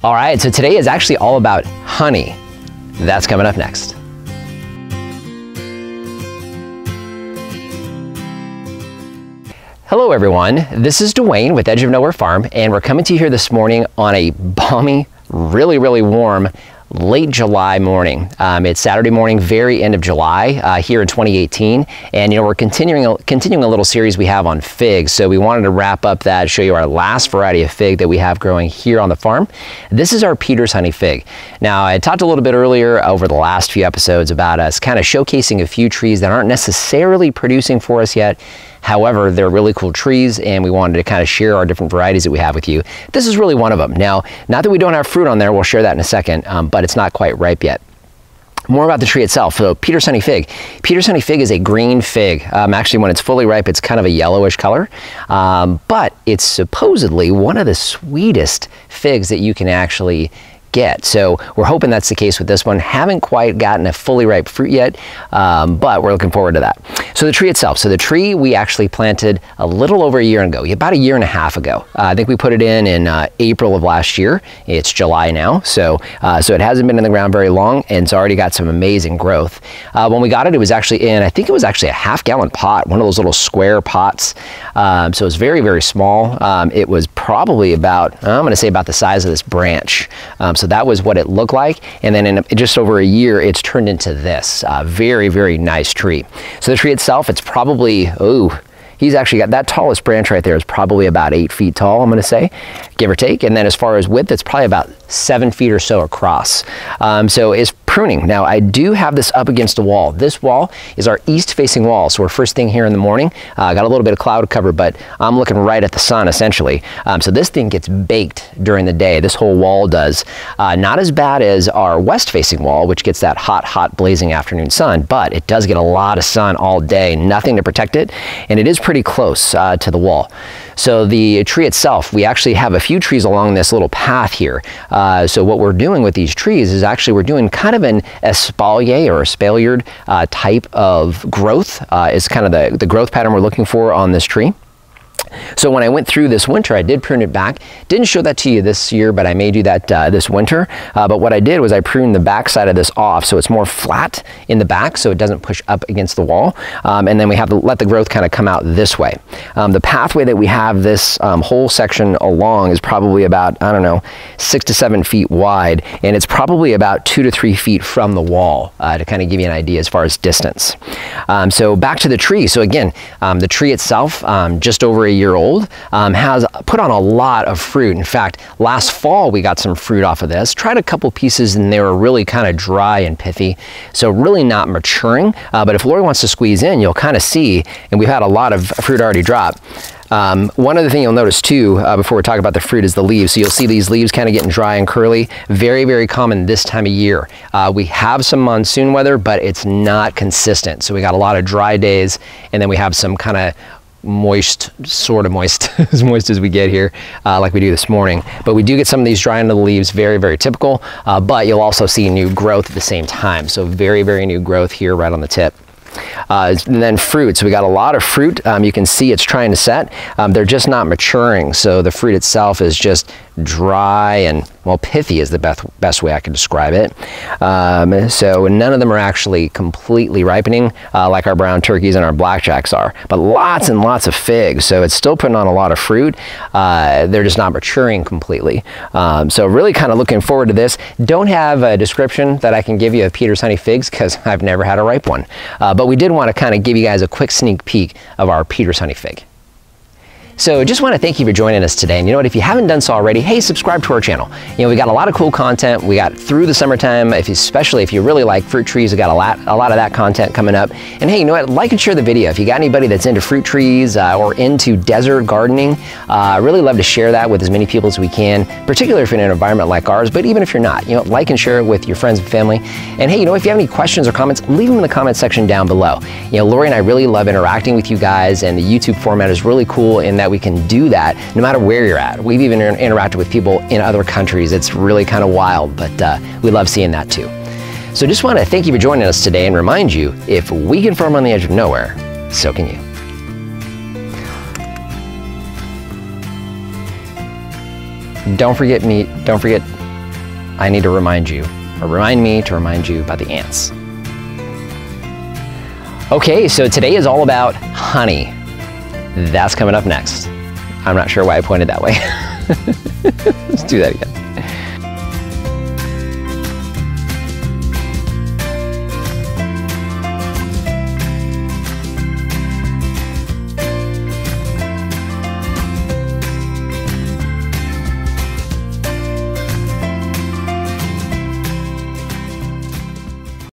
All right, so today is actually all about honey. That's coming up next. Hello everyone, this is Dwayne with Edge of Nowhere Farm, and we're coming to you here this morning on a balmy, really warm late July morning. It's Saturday morning, very end of July here in 2018, and we're continuing a little series we have on figs. So we wanted to wrap up that, show you our last variety of fig that we have growing here on the farm. This is our Peter's Honey Fig. Now, I talked a little bit earlier over the last few episodes about us kind of showcasing a few trees that aren't necessarily producing for us yet. However, they're really cool trees, and we wanted to kind of share our different varieties that we have with you. This is really one of them. Now, not that we don't have fruit on there, we'll share that in a second, but it's not quite ripe yet. More about the tree itself. So Peter's Honey Fig. Peter's Honey Fig is a green fig. Actually, when it's fully ripe, it's kind of a yellowish color, but it's supposedly one of the sweetest figs that you can actually get. So we're hoping that's the case with this one. Haven't quite gotten a fully ripe fruit yet, but we're looking forward to that. So the tree itself. So the tree we actually planted a little over a year ago, about a year and a half ago. I think we put it in April of last year. It's July now, so it hasn't been in the ground very long, and it's already got some amazing growth. When we got it, it was actually in, I think it was actually a half-gallon pot, one of those little square pots. So it was very small. It was probably about, I'm going to say about the size of this branch. So that was what it looked like, and then in just over a year, it's turned into this very nice tree. So the tree itself, it's probably, he's actually got that tallest branch right there is probably about 8 feet tall, I'm going to say, give or take. And then as far as width, it's probably about 7 feet or so across. So it's pruning. Now, I do have this up against a wall. This wall is our east-facing wall. So we're first thing here in the morning. Got a little bit of cloud cover, but I'm looking right at the sun, essentially. So this thing gets baked during the day. This whole wall does. Not as bad as our west-facing wall, which gets that hot, blazing afternoon sun, but it does get a lot of sun all day. Nothing to protect it, and it is pretty close to the wall. So the tree itself, we actually have a few trees along this little path here. So what we're doing with these trees is actually we're doing kind of an espalier or espaliered type of growth is kind of the growth pattern we're looking for on this tree. So when I went through this winter, I did prune it back. Didn't show that to you this year, but I may do that this winter. But what I did was I pruned the back side of this off so it's more flat in the back so it doesn't push up against the wall. And then we have to let the growth kind of come out this way. The pathway that we have this whole section along is probably about, I don't know, 6 to 7 feet wide, and it's probably about 2 to 3 feet from the wall to kind of give you an idea as far as distance. So back to the tree. So again, the tree itself, just over a year old, has put on a lot of fruit. In fact, last fall we got some fruit off of this. Tried a couple pieces and they were really kind of dry and pithy, so really not maturing. But if Lori wants to squeeze in, you'll kind of see, and we've had a lot of fruit already drop. One other thing you'll notice too, before we talk about the fruit, is the leaves. So you'll see these leaves kind of getting dry and curly. Very common this time of year. We have some monsoon weather, but it's not consistent. So we got a lot of dry days, and then we have some kind of moist, sort of moist, as moist as we get here, like we do this morning. But we do get some of these dry into the leaves, very typical, but you'll also see new growth at the same time. So very new growth here right on the tip. And then fruit. So we got a lot of fruit. You can see it's trying to set. They're just not maturing. So the fruit itself is just dry and, well, pithy is the best way I could describe it. So none of them are actually completely ripening like our brown turkeys and our blackjacks are, but lots and lots of figs. So it's still putting on a lot of fruit. They're just not maturing completely. So really kind of looking forward to this. Don't have a description that I can give you of Peter's Honey Figs because I've never had a ripe one. But we did want to kind of give you guys a quick sneak peek of our Peter's Honey Fig. So just want to thank you for joining us today. And you know what, if you haven't done so already, hey, subscribe to our channel. You know, we got a lot of cool content. We got through the summertime, especially if you really like fruit trees, we got a lot of that content coming up. And hey, you know what, like and share the video. If you got anybody that's into fruit trees or into desert gardening, I really love to share that with as many people as we can, particularly if you're in an environment like ours, but even if you're not, you know, like and share it with your friends and family. And hey, you know, if you have any questions or comments, leave them in the comment section down below. You know, Lori and I really love interacting with you guys, and the YouTube format is really cool in that we can do that no matter where you're at. We've even interacted with people in other countries. It's really kind of wild, but we love seeing that too. So just want to thank you for joining us today and remind you, if we can farm on the edge of nowhere, so can you. Don't forget I need to remind you, or remind me to remind you about the ants. Okay, so today is all about honey. That's coming up next. I'm not sure why I pointed that way. Let's do that again.